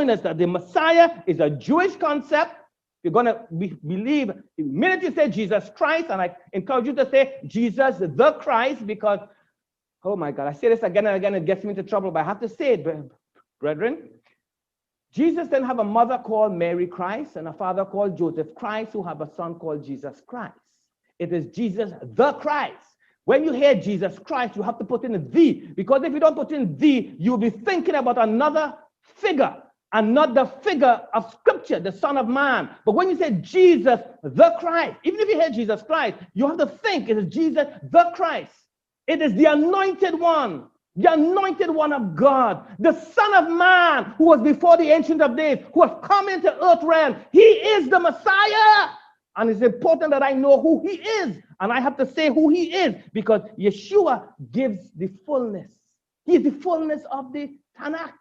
showing us that the Messiah is a Jewish concept. You're going to believe the minute you say Jesus Christ, and I encourage you to say Jesus the Christ, because, oh my God, I say this again and again, it gets me into trouble, but I have to say it, brethren. Jesus didn't have a mother called Mary Christ and a father called Joseph Christ who have a son called Jesus Christ. It is Jesus the Christ. When you hear Jesus Christ, you have to put in a the, because if you don't put in the, you'll be thinking about another figure and not the figure of Scripture, the Son of Man. But when you say Jesus the Christ, even if you hear Jesus Christ, you have to think it is Jesus the Christ. It is the anointed one of God, the Son of Man who was before the Ancient of Days, who has come into earth realm. He is the Messiah. And it's important that I know who he is. And I have to say who he is because Yeshua gives the fullness. He is the fullness of the Tanakh.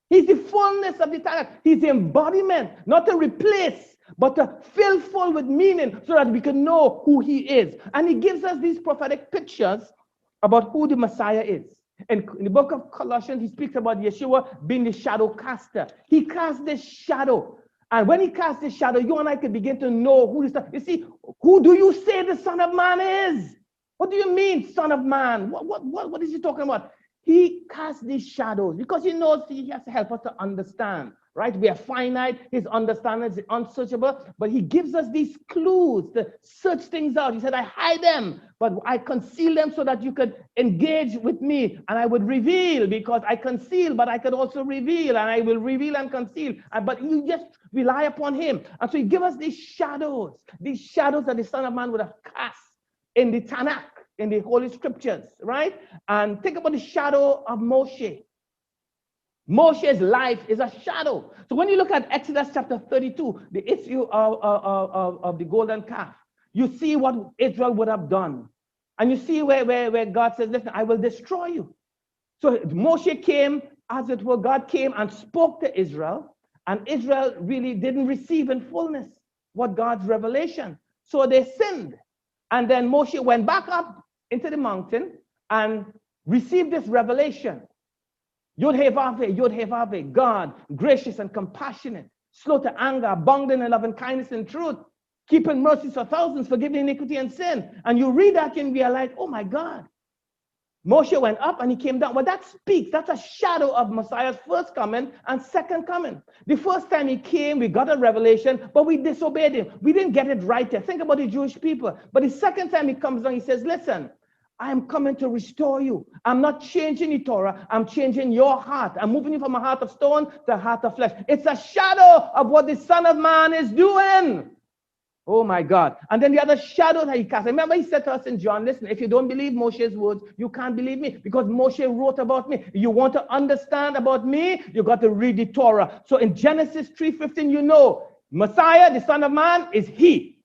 He's the fullness of the Tanakh. He's the embodiment, not to replace, but to fill full with meaning so that we can know who he is. And he gives us these prophetic pictures about who the Messiah is. In the book of Colossians, he speaks about Yeshua being the shadow caster. He casts this shadow. And when he casts this shadow, you and I can begin to know who the Son. You see, who do you say the Son of Man is? What do you mean, Son of Man? What is he talking about? He casts these shadows because he knows he has to help us to understand, right? We are finite. His understanding is unsearchable, but he gives us these clues to search things out. He said, I hide them, but I conceal them so that you could engage with me, and I would reveal because I conceal, but I could also reveal, and I will reveal and conceal. But you just rely upon him. And so he gives us these shadows that the Son of Man would have cast in the Tanakh, in the Holy Scriptures, right? And think about the shadow of Moshe. Moshe's life is a shadow. So when you look at Exodus chapter 32, the issue of the golden calf, you see what Israel would have done. And you see where God says, listen, I will destroy you. So Moshe came, as it were, God came and spoke to Israel, and Israel really didn't receive in fullness what God's revelation. So they sinned. And then Moshe went back up into the mountain and received this revelation. Yod-Heh-Vav-Heh, God, gracious and compassionate, slow to anger, abounding in love and kindness and truth, keeping mercies for thousands, forgiving iniquity and sin. And you read that and we are like, oh my God. Moshe went up and he came down. Well, that speaks, that's a shadow of Messiah's first coming and second coming. The first time he came, we got a revelation, but we disobeyed him. We didn't get it right there. Think about the Jewish people. But the second time he comes down, he says, listen, I am coming to restore you. I'm not changing the Torah. I'm changing your heart. I'm moving you from a heart of stone to a heart of flesh. It's a shadow of what the Son of Man is doing. Oh my God. And then the other shadow that he cast. Remember he said to us in John, listen, if you don't believe Moshe's words, you can't believe me because Moshe wrote about me. You want to understand about me, you got to read the Torah. So in Genesis 3:15, you know, Messiah, the Son of Man, is he.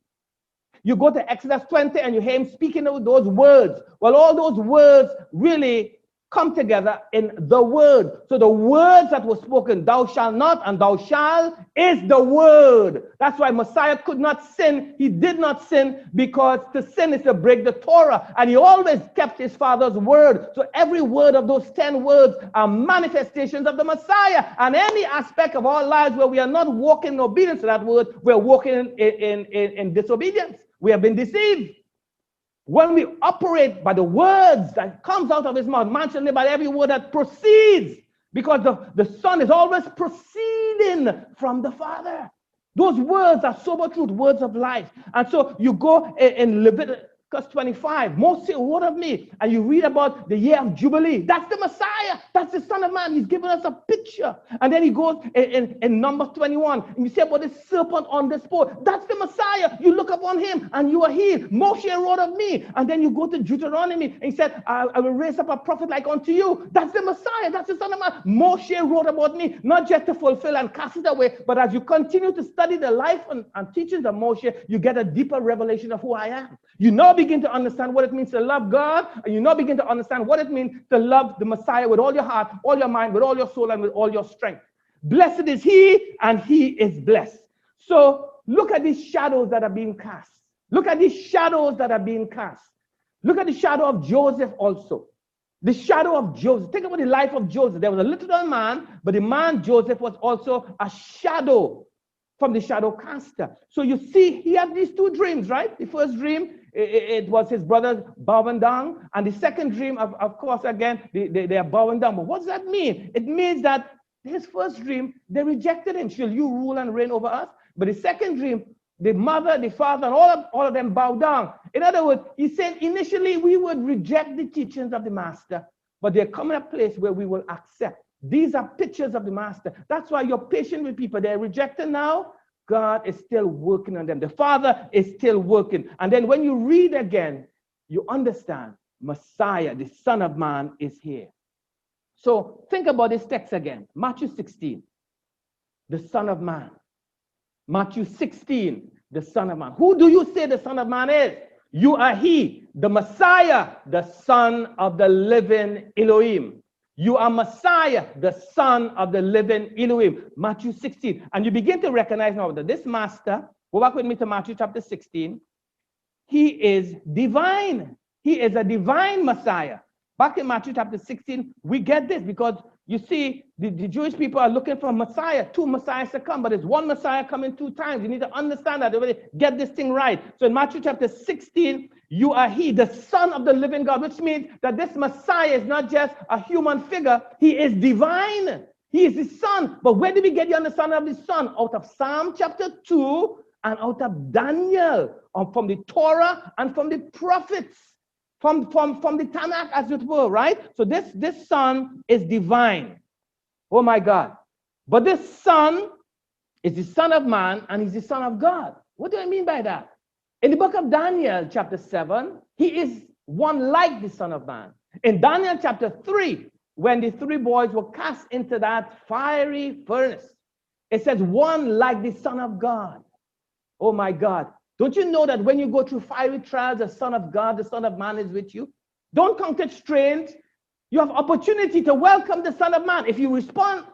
You go to Exodus 20 and you hear him speaking of those words. Well, all those words really come together in the word. So the words that were spoken, thou shalt not and thou shalt, is the word. That's why Messiah could not sin. He did not sin because to sin is to break the Torah. And he always kept his Father's word. So every word of those 10 words are manifestations of the Messiah. And any aspect of our lives where we are not walking in obedience to that word, we're walking in disobedience. We have been deceived. When we operate by the words that comes out of his mouth, man shall live by every word that proceeds, because the Son is always proceeding from the Father. Those words are sober truth, words of life. And so you go in Leviticus 25, Moses wrote of me, and you read about the year of Jubilee. That's the Messiah. That's the Son of Man. He's giving us a picture. And then he goes in Numbers 21, and you say about the serpent on the pole. That's the Messiah. You look upon him, and you are healed. Moshe wrote of me. And then you go to Deuteronomy, and he said, I will raise up a prophet like unto you. That's the Messiah. That's the Son of Man. Moshe wrote about me, not just to fulfill and cast it away, but as you continue to study the life and teachings of Moshe, you get a deeper revelation of who I am. You now begin to understand what it means to love God, and you now begin to understand what it means to love the Messiah with all your heart, all your mind, with all your soul, and with all your strength. Blessed is he, and he is blessed. So look at these shadows that are being cast. Look at these shadows that are being cast. Look at the shadow of Joseph also. The shadow of Joseph. Think about the life of Joseph. There was a little man, but the man Joseph was also a shadow from the shadow caster. So you see, he had these two dreams, right? The first dream, it was his brothers bowing down. And the second dream, of course, again, they are bowing down. But what does that mean? It means that his first dream, they rejected him. Shall you rule and reign over us? But the second dream, the mother, the father, and all of them bow down. In other words, he said initially we would reject the teachings of the master, but there comes a place where we will accept. These are pictures of the master. That's why you're patient with people. They're rejected now. God is still working on them. The Father is still working. And then when you read again, you understand Messiah, the Son of Man, is here. So think about this text again. Matthew 16, the Son of Man. Matthew 16, the Son of Man. Who do you say the Son of Man is? You are he, the Messiah, the Son of the living Elohim. You are Messiah, the Son of the living Elohim. Matthew 16. And you begin to recognize now that this master, go back with me to Matthew chapter 16, he is divine. He is a divine Messiah. Back in Matthew chapter 16, we get this because you see, the Jewish people are looking for a Messiah, two Messiahs to come, but there's one Messiah coming two times. You need to understand that, really get this thing right. So in Matthew chapter 16, you are he, the Son of the living God, which means that this Messiah is not just a human figure, he is divine. He is the Son. But where did we get the understanding of the Son? Out of Psalm chapter 2 and out of Daniel, from the Torah and from the prophets. From the Tanakh, as it were, right? So this Son is divine. Oh my God. But this Son is the Son of Man and he's the Son of God. What do I mean by that? In the book of Daniel, chapter 7, he is one like the Son of Man. In Daniel chapter 3, when the three boys were cast into that fiery furnace, it says one like the Son of God. Oh my God. Don't you know that when you go through fiery trials, the Son of God, the Son of Man is with you? Don't count it strange. You have opportunity to welcome the Son of Man if you respond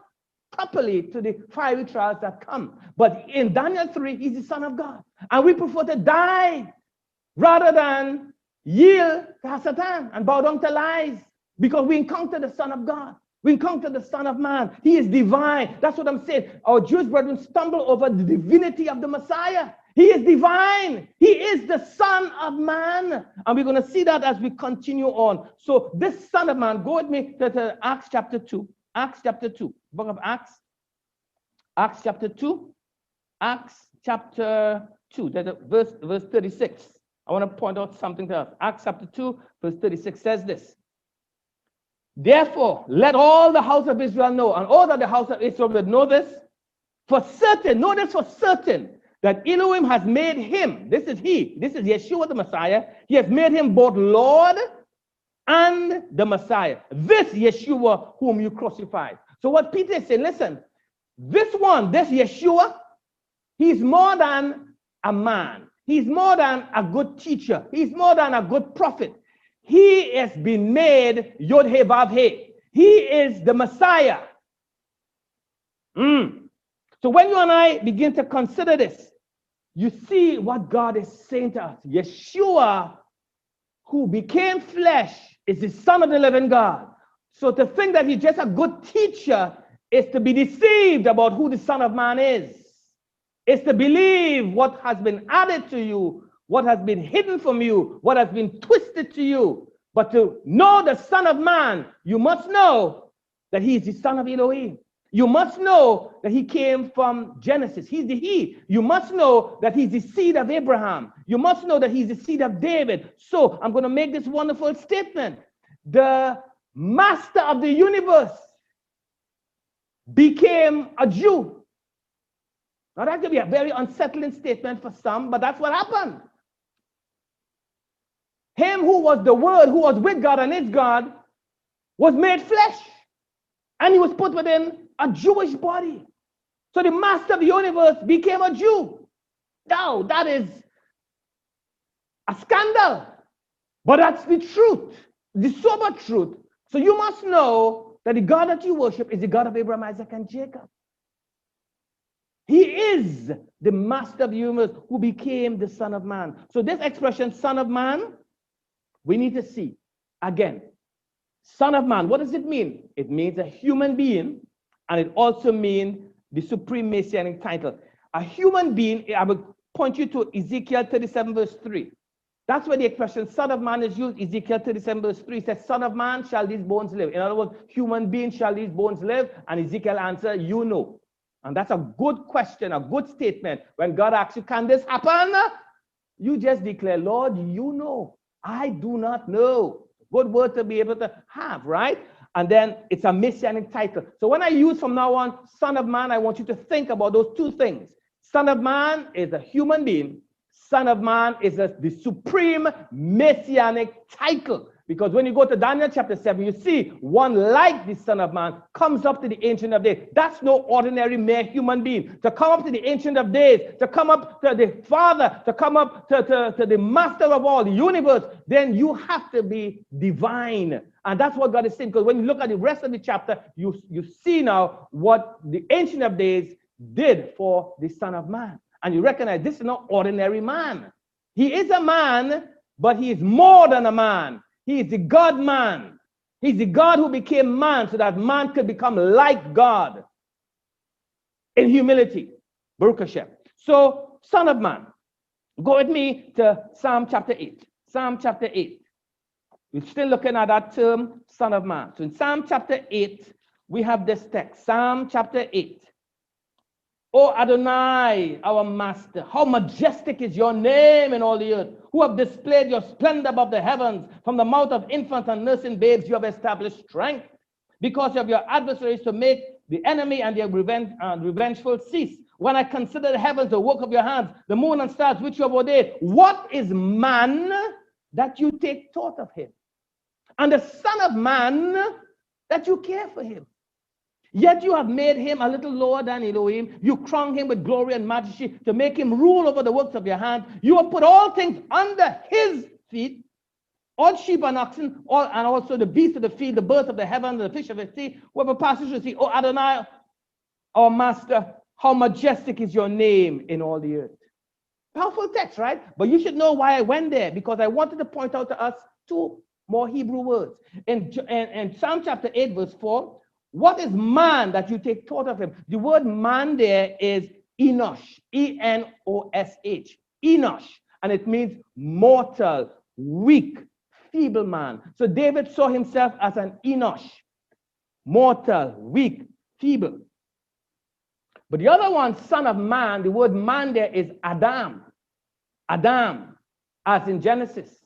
properly to the fiery trials that come. But in Daniel 3, he's the Son of God. And we prefer to die rather than yield to Satan and bow down to lies because we encounter the Son of God. We encounter the Son of Man. He is divine. That's what I'm saying. Our Jewish brethren stumble over the divinity of the Messiah. He is divine. He is the Son of Man. And we're going to see that as we continue on. So this Son of Man, go with me to Acts chapter 2. Acts chapter 2. Book of Acts. Acts chapter 2. Acts chapter 2. Verse 36. I want to point out something to us. Acts chapter 2, verse 36 says this. Therefore, let all the house of Israel know, and all that the house of Israel will know this for certain, know this for certain, that Elohim has made him, this is Yeshua the Messiah, he has made him both Lord and the Messiah. This Yeshua whom you crucified. So what Peter is saying, listen, this Yeshua, he's more than a man. He's more than a good teacher. He's more than a good prophet. He has been made Yod-He-Vav-He. He is the Messiah. So when you and I begin to consider this, you see what God is saying to us. Yeshua, who became flesh, is the Son of the living God. So to think that he's just a good teacher is to be deceived about who the Son of Man is. It's to believe what has been added to you, what has been hidden from you, what has been twisted to you. But to know the Son of Man, you must know that he is the Son of Elohim. You must know that he came from Genesis. He's the he. You must know that he's the seed of Abraham. You must know that he's the seed of David. So I'm going to make this wonderful statement. The master of the universe became a Jew. Now that could be a very unsettling statement for some, but that's what happened. Him who was the Word, who was with God and is God, was made flesh. And he was put within a Jewish body. So the master of the universe became a Jew. Now, that is a scandal. But that's the truth, the sober truth. So you must know that the God that you worship is the God of Abraham, Isaac, and Jacob. He is the master of the universe who became the Son of Man. So this expression, Son of Man, we need to see again. Son of man, what does it mean? It means a human being, and it also means the supreme Messianic title. A human being, I will point you to Ezekiel 37 verse 3. That's where the expression son of man is used. Ezekiel 37 verse 3 says, son of man, shall these bones live? In other words, human being, shall these bones live? And Ezekiel answered, you know. And that's a good question, a good statement. When God asks you, can this happen? You just declare, Lord, you know. I do not know. Good word to be able to have, right? And then it's a Messianic title. So when I use from now on, son of man, I want you to think about those two things. Son of man is a human being. Son of man is the supreme Messianic title. Because when you go to Daniel chapter 7, you see one like the Son of Man comes up to the Ancient of Days. That's no ordinary mere human being. To come up to the Ancient of Days, to come up to the Father, to come up to the Master of all, the universe, then you have to be divine. And that's what God is saying. Because when you look at the rest of the chapter, you see now what the Ancient of Days did for the Son of Man. And you recognize this is not ordinary man. He is a man, but he is more than a man. He is the God-man. He's the God who became man so that man could become like God in humility. Baruch Hashem. So, Son of Man. Go with me to Psalm chapter 8. Psalm chapter 8. We're still looking at that term, Son of Man. So in Psalm chapter 8, we have this text. Psalm chapter 8. O Adonai, our master, how majestic is your name in all the earth, who have displayed your splendor above the heavens. From the mouth of infants and nursing babes, you have established strength because of your adversaries to make the enemy and their revengeful cease. When I consider the heavens, the work of your hands, the moon and stars which you have ordained, what is man that you take thought of him? And the Son of Man that you care for him. Yet you have made him a little lower than Elohim. You crown him with glory and majesty to make him rule over the works of your hand. You have put all things under his feet, all sheep and oxen, and also the beasts of the field, the birds of the heaven, the fish of the sea, whoever passes through the sea. O Adonai, our master, how majestic is your name in all the earth. Powerful text, right? But you should know why I went there, because I wanted to point out to us two more Hebrew words. In Psalm chapter 8, verse 4, what is man that you take thought of him? The word man there is Enosh, E-N-O-S-H, Enosh, and it means mortal, weak, feeble man. So David saw himself as an Enosh, mortal, weak, feeble. But the other one, son of man, the word man there is Adam, Adam, as in Genesis.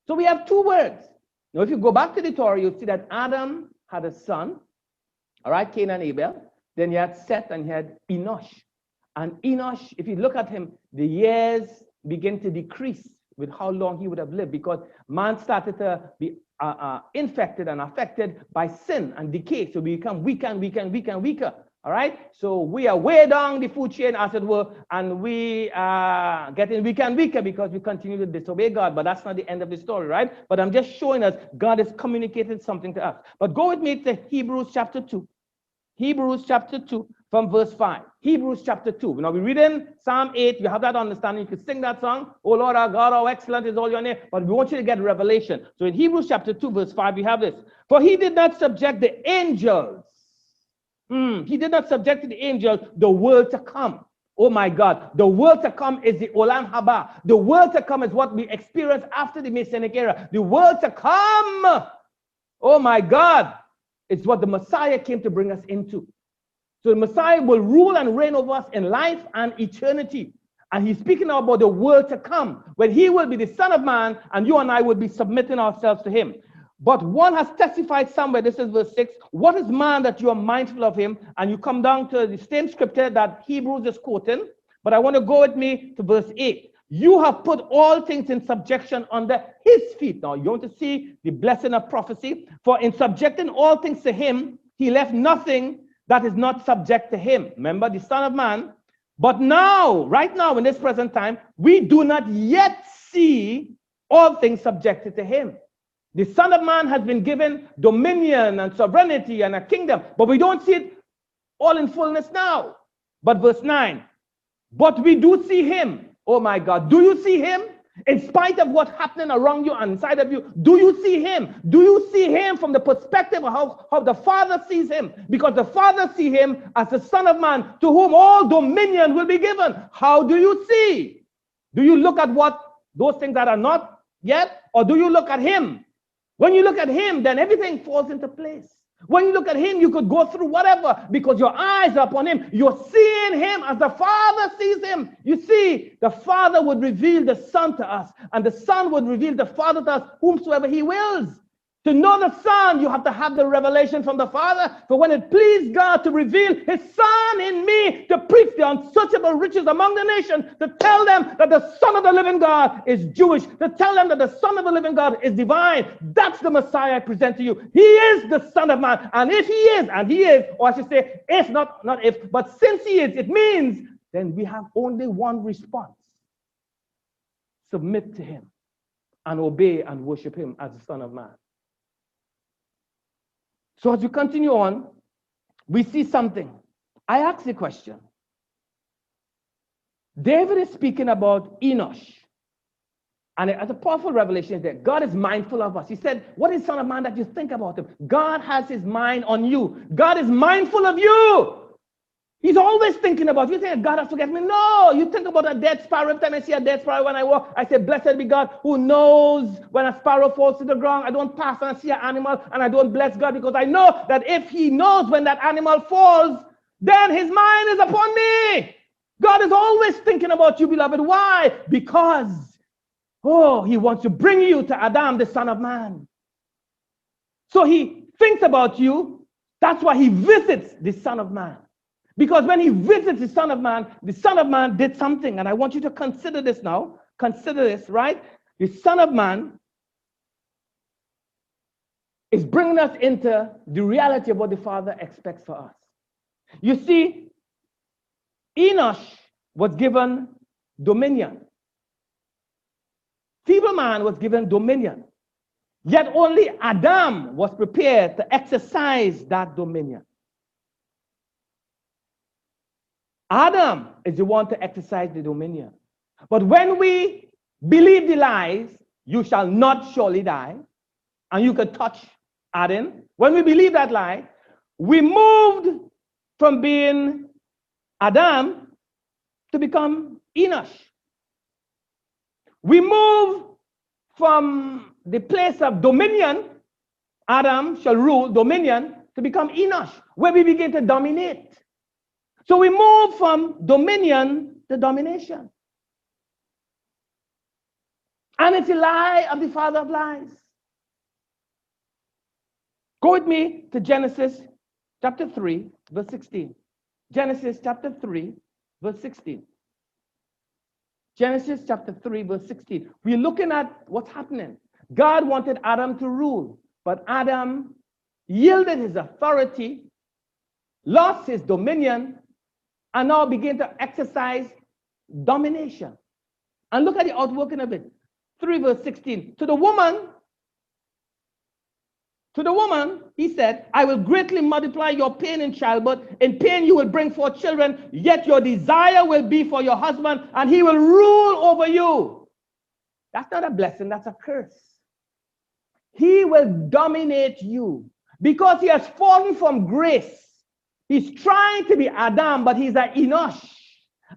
So we have two words. Now if you go back to the Torah, you'll see that Adam had a son, all right, Cain and Abel. Then you had Seth and you had Enosh. And Enosh, if you look at him, the years begin to decrease with how long he would have lived, because man started to be infected and affected by sin and decay. So we become weaker and weaker and weaker and weaker. All right, so we are way down the food chain, as it were, and we are getting weaker and weaker because we continue to disobey God. But that's not the end of the story, right? But I'm just showing us God has communicated something to us. But go with me to Hebrews chapter 2. Hebrews chapter 2 from verse 5. Hebrews chapter 2. Now we read in Psalm 8. You have that understanding. You can sing that song. Oh Lord our God, how excellent is all your name. But we want you to get revelation. So in Hebrews chapter 2, verse 5, we have this. For he did not subject the angels. He did not subject to the angels the world to come. Oh my God. The world to come is the Olam Haba. The world to come is what we experience after the Messianic era. The world to come, oh my God, it's what the Messiah came to bring us into. So the Messiah will rule and reign over us in life and eternity. And he's speaking now about the world to come, when he will be the Son of Man and you and I will be submitting ourselves to him. But one has testified somewhere, this is verse 6, what is man that you are mindful of him? And you come down to the same scripture that Hebrews is quoting, but I want to go with me to verse 8. You have put all things in subjection under his feet. Now you want to see the blessing of prophecy. For in subjecting all things to him, he left nothing that is not subject to him. Remember, the Son of Man. But now, right now, in this present time, we do not yet see all things subjected to him. The Son of Man has been given dominion and sovereignty and a kingdom, but we don't see it all in fullness now. But verse 9, but we do see him. Oh my God, do you see him? In spite of what's happening around you and inside of you, do you see him? Do you see him from the perspective of how the Father sees him? Because the Father sees him as the Son of Man, to whom all dominion will be given. How do you see? Do you look at what those things that are not yet? Or do you look at him? When you look at him, then everything falls into place. When you look at him, you could go through whatever because your eyes are upon him. You're seeing him as the Father sees him. You see, the Father would reveal the Son to us, and the Son would reveal the Father to us, whomsoever he wills. To know the Son, you have to have the revelation from the Father. For when it pleased God to reveal his Son in me, to preach the unsearchable riches among the nations, to tell them that the Son of the living God is Jewish, to tell them that the Son of the living God is divine. That's the Messiah I present to you. He is the Son of Man. And if he is, and he is, or I should say, if not if, but since he is, it means then we have only one response. Submit to him and obey and worship him as the Son of Man. So as we continue on, we see something. I ask the question. David is speaking about Enosh. And as a powerful revelation is that God is mindful of us. He said, what is Son of Man that you think about him? God has his mind on you. God is mindful of you. He's always thinking about you. You think God has forgotten me? No, you think about a dead sparrow. Every time I see a dead sparrow when I walk, I say, blessed be God who knows when a sparrow falls to the ground. I don't pass and see an animal and I don't bless God because I know that if he knows when that animal falls, then his mind is upon me. God is always thinking about you, beloved. Why? Because, he wants to bring you to Adam, the Son of Man. So he thinks about you. That's why he visits the Son of Man. Because when he visits the Son of Man did something. And I want you to consider this now. Consider this, right? The Son of Man is bringing us into the reality of what the Father expects for us. You see, Enosh was given dominion. Feeble man was given dominion. Yet only Adam was prepared to exercise that dominion. Adam is the one to exercise the dominion. But when we believe the lies, you shall not surely die, and you could touch Adam. When we believe that lie, we moved from being Adam to become Enosh. We move from the place of dominion, Adam shall rule dominion, to become Enosh, where we begin to dominate. So we move from dominion to domination. And it's a lie of the father of lies. Go with me to Genesis chapter 3, verse 16. Genesis chapter 3, verse 16. Genesis chapter 3, verse 16. We're looking at what's happening. God wanted Adam to rule, but Adam yielded his authority, lost his dominion, and now begin to exercise domination. And look at the outworking of it. 3 verse 16. To the woman, he said, I will greatly multiply your pain in childbirth. In pain you will bring forth children, yet your desire will be for your husband, and he will rule over you. That's not a blessing, that's a curse. He will dominate you because he has fallen from grace. He's trying to be Adam, but he's an Enosh.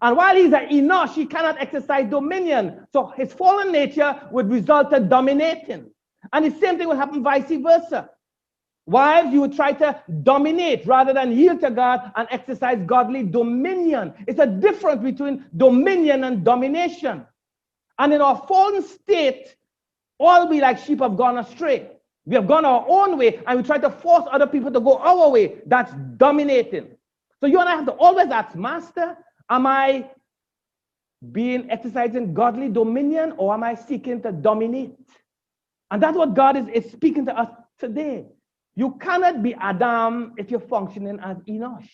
And while he's an Enosh, he cannot exercise dominion. So his fallen nature would result in dominating. And the same thing will happen vice versa. Wives, you would try to dominate rather than yield to God and exercise godly dominion. It's a difference between dominion and domination. And in our fallen state, all we like sheep have gone astray. We have gone our own way and we try to force other people to go our way. That's dominating. So you and I have to always ask, Master, am I exercising godly dominion or am I seeking to dominate? And that's what God is speaking to us today. You cannot be Adam if you're functioning as Enosh.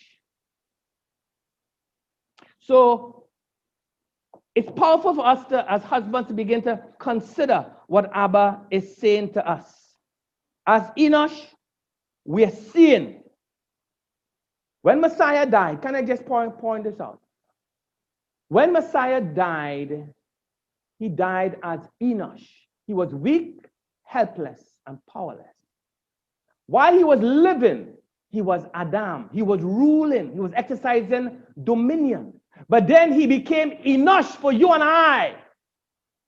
So it's powerful for us as husbands to begin to consider what Abba is saying to us. As Enosh, we are seeing when Messiah died. Can I just point this out? When Messiah died, he died as Enosh. He was weak, helpless, and powerless. While he was living, he was Adam. He was ruling. He was exercising dominion. But then he became Enosh for you and I.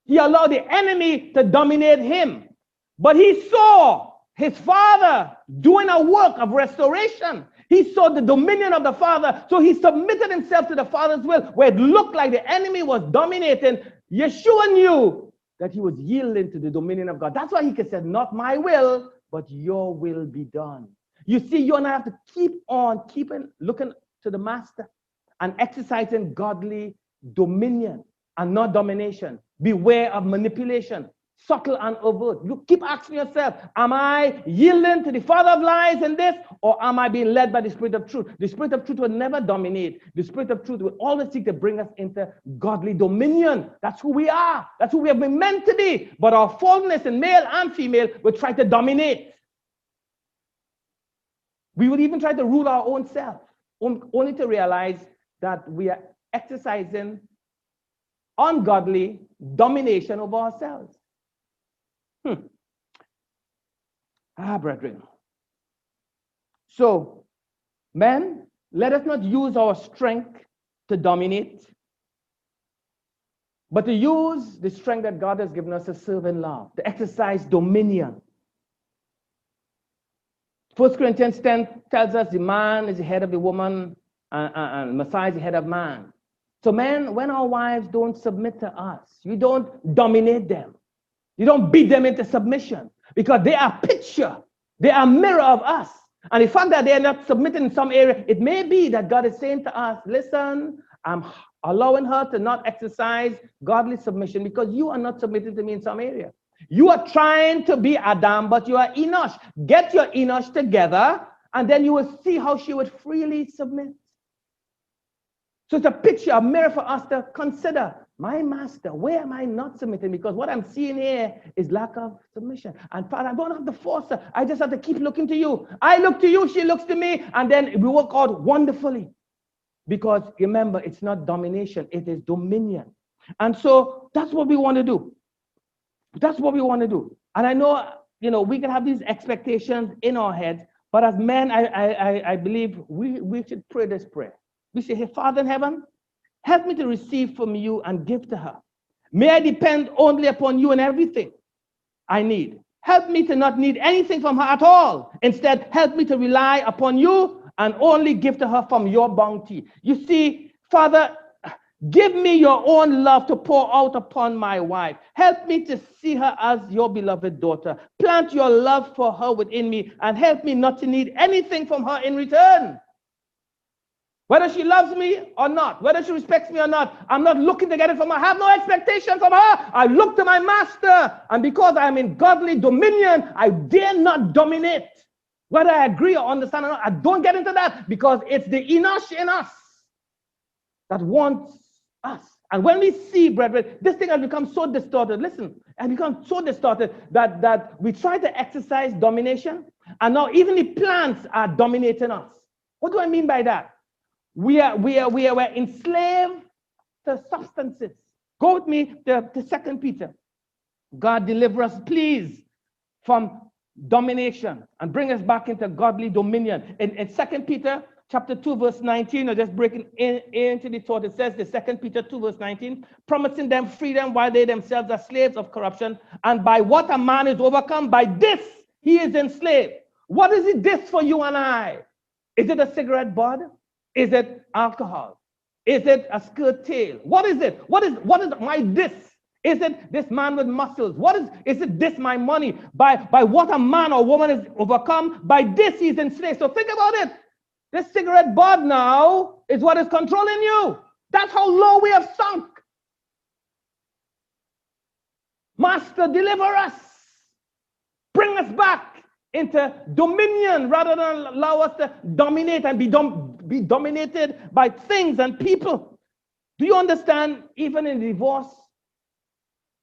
He allowed the enemy to dominate him. But he saw his father doing a work of restoration. He saw the dominion of the Father. So he submitted himself to the Father's will, where it looked like the enemy was dominating. Yeshua knew that he was yielding to the dominion of God. That's why he could say, not my will, but your will be done. You see, you and I have to keep on looking to the Master and exercising godly dominion and not domination. Beware of manipulation, subtle and overt. You keep asking yourself, am I yielding to the father of lies in this, or am I being led by the Spirit of truth? The Spirit of truth will never dominate. The Spirit of truth will always seek to bring us into godly dominion. That's who we are. That's who we have been meant to be. But our fallenness in male and female will try to dominate. We would even try to rule our own self, only to realize that we are exercising ungodly domination over ourselves. Brethren. So, men, let us not use our strength to dominate, but to use the strength that God has given us to serve in love, to exercise dominion. 1 Corinthians 10 tells us the man is the head of the woman, and Messiah is the head of man. So men, when our wives don't submit to us, you don't dominate them. You don't beat them into submission, because they are a picture, they are a mirror of us. And the fact that they are not submitting in some area, it may be that God is saying to us, listen, I'm allowing her to not exercise godly submission because you are not submitting to me in some area. You are trying to be Adam, but you are Enosh. Get your Enosh together, and then you will see how she would freely submit. So it's a picture, a mirror for us to consider. My master, where am I not submitting? Because what I'm seeing here is lack of submission. And Father, I don't have to force her. I just have to keep looking to you. I look to you, she looks to me, and then we work out wonderfully. Because remember, it's not domination, it is dominion. And so that's what we want to do. That's what we want to do. And I know, we can have these expectations in our heads, but as men, I believe we should pray this prayer. We say, hey, Father in heaven, help me to receive from you and give to her. May I depend only upon you in everything I need. Help me to not need anything from her at all. Instead, help me to rely upon you and only give to her from your bounty. You see, Father, give me your own love to pour out upon my wife. Help me to see her as your beloved daughter. Plant your love for her within me and help me not to need anything from her in return. Whether she loves me or not, whether she respects me or not, I'm not looking to get it from her. I have no expectation from her. I look to my master. And because I'm in godly dominion, I dare not dominate. Whether I agree or understand or not, I don't get into that because it's the Enosh in us that wants us. And when we see, brethren, this thing has become so distorted. Listen, it has become so distorted that we try to exercise domination, and now even the plants are dominating us. What do I mean by that? We are enslaved to substances. Go with me to 2 Peter. God deliver us, please, from domination and bring us back into godly dominion. In 2 Peter chapter 2, verse 19, or just breaking into the thought, it says, the 2 Peter 2, verse 19, promising them freedom while they themselves are slaves of corruption. And by what a man is overcome, by this he is enslaved. What is it this for you and I? Is it a cigarette bud? Is it alcohol? Is it a skirt tail? What is it? What is my this? Is it this man with muscles? Is it this my money? By what a man or woman is overcome, by this he is enslaved. So think about it. This cigarette bud now is what is controlling you. That's how low we have sunk. Master, deliver us. Bring us back into dominion rather than allow us to dominate and be dominated by things and people. Do you understand? Even in divorce,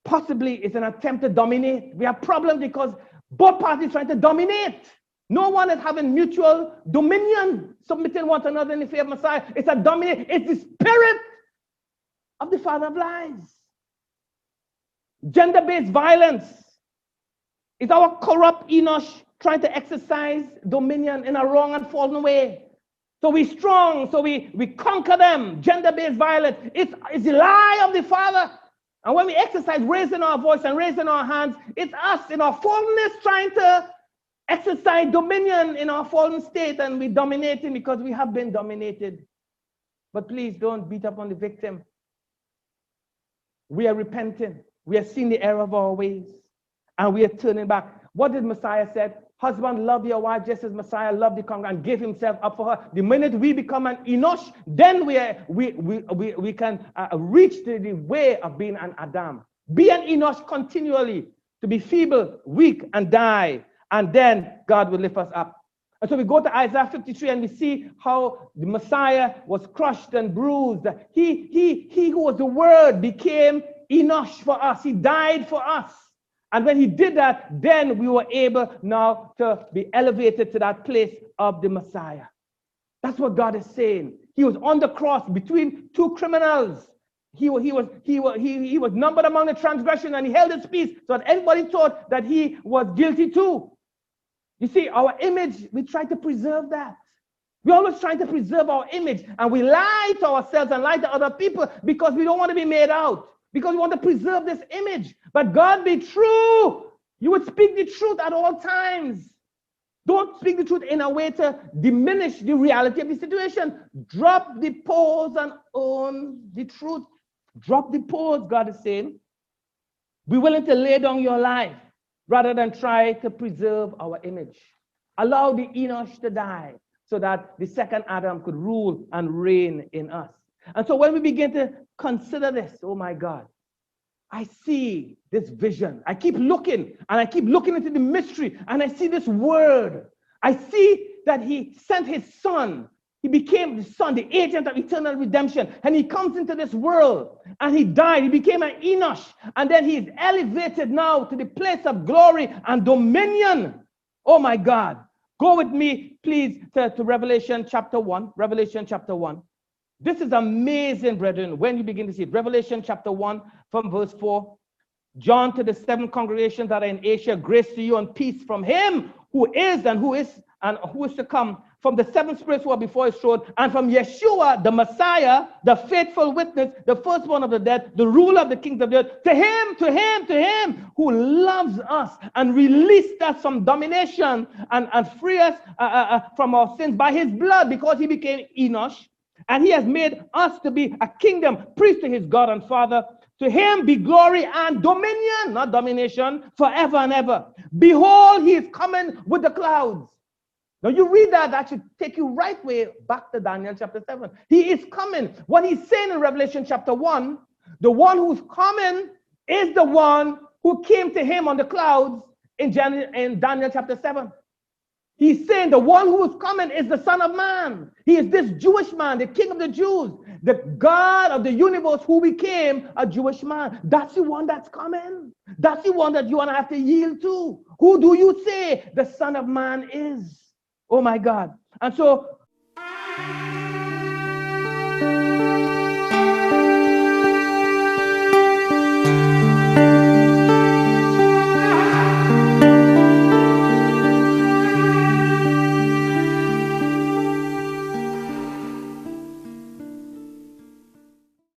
possibly it's an attempt to dominate. We have problems because both parties trying to dominate. No one is having mutual dominion, submitting one to another in the fear of Messiah. It's a dominate. It's the spirit of the father of lies. Gender-based violence is our corrupt Enosh trying to exercise dominion in a wrong and fallen way. So we're strong, so we conquer them. Gender-based violence, it's the lie of the Father. And when we exercise raising our voice and raising our hands, it's us in our fallenness trying to exercise dominion in our fallen state, and we're dominating because we have been dominated. But please don't beat up on the victim. We are repenting. We are seeing the error of our ways, and we are turning back. What did Messiah say? Husband, love your wife just as Messiah loved the congregation and gave himself up for her. The minute we become an Enosh, then we can reach the way of being an Adam. Be an Enosh continually, to be feeble, weak, and die. And then God will lift us up. And so we go to Isaiah 53 and we see how the Messiah was crushed and bruised. He who was the Word became Enosh for us. He died for us. And when he did that, then we were able now to be elevated to that place of the Messiah. That's what God is saying. He was on the cross between two criminals. He was numbered among the transgression, and he held his peace so that everybody thought that he was guilty too. You see, our image, we try to preserve that. We're always trying to preserve our image, and we lie to ourselves and lie to other people because we don't want to be made out, because we want to preserve this image. But God be true. You would speak the truth at all times. Don't speak the truth in a way to diminish the reality of the situation. Drop the pose and own the truth. Drop the pose, God is saying. Be willing to lay down your life rather than try to preserve our image. Allow the Enosh to die so that the second Adam could rule and reign in us. And so when we begin to consider this, oh my God, I see this vision. I keep looking, and I keep looking into the mystery, and I see this word. I see that he sent his son. He became the son, the agent of eternal redemption, and he comes into this world, and he died. He became an Enosh, and then he is elevated now to the place of glory and dominion. Oh my God. Go with me, please, to Revelation chapter 1. Revelation chapter 1. This is amazing, brethren, when you begin to see it. Revelation chapter 1 from verse 4. John, to the 7 congregations that are in Asia, grace to you and peace from him who is and who is to come, from the 7 spirits who are before his throne, and from Yeshua, the Messiah, the faithful witness, the firstborn of the dead, the ruler of the kings of the earth, to him who loves us and released us from domination and free us from our sins by his blood, because he became Enosh. And he has made us to be a kingdom, priest to his God and Father. To him be glory and dominion, not domination, forever and ever. Behold, he is coming with the clouds. Now you read that, that should take you right way back to Daniel chapter 7. He is coming. What he's saying in Revelation chapter 1, the one who's coming is the one who came to him on the clouds in Daniel chapter 7. He's saying the one who is coming is the Son of Man. He is this Jewish man, the King of the Jews, the God of the universe who became a Jewish man. That's the one that's coming. That's the one that you want to have to yield to. Who do you say the Son of Man is? Oh my God. And so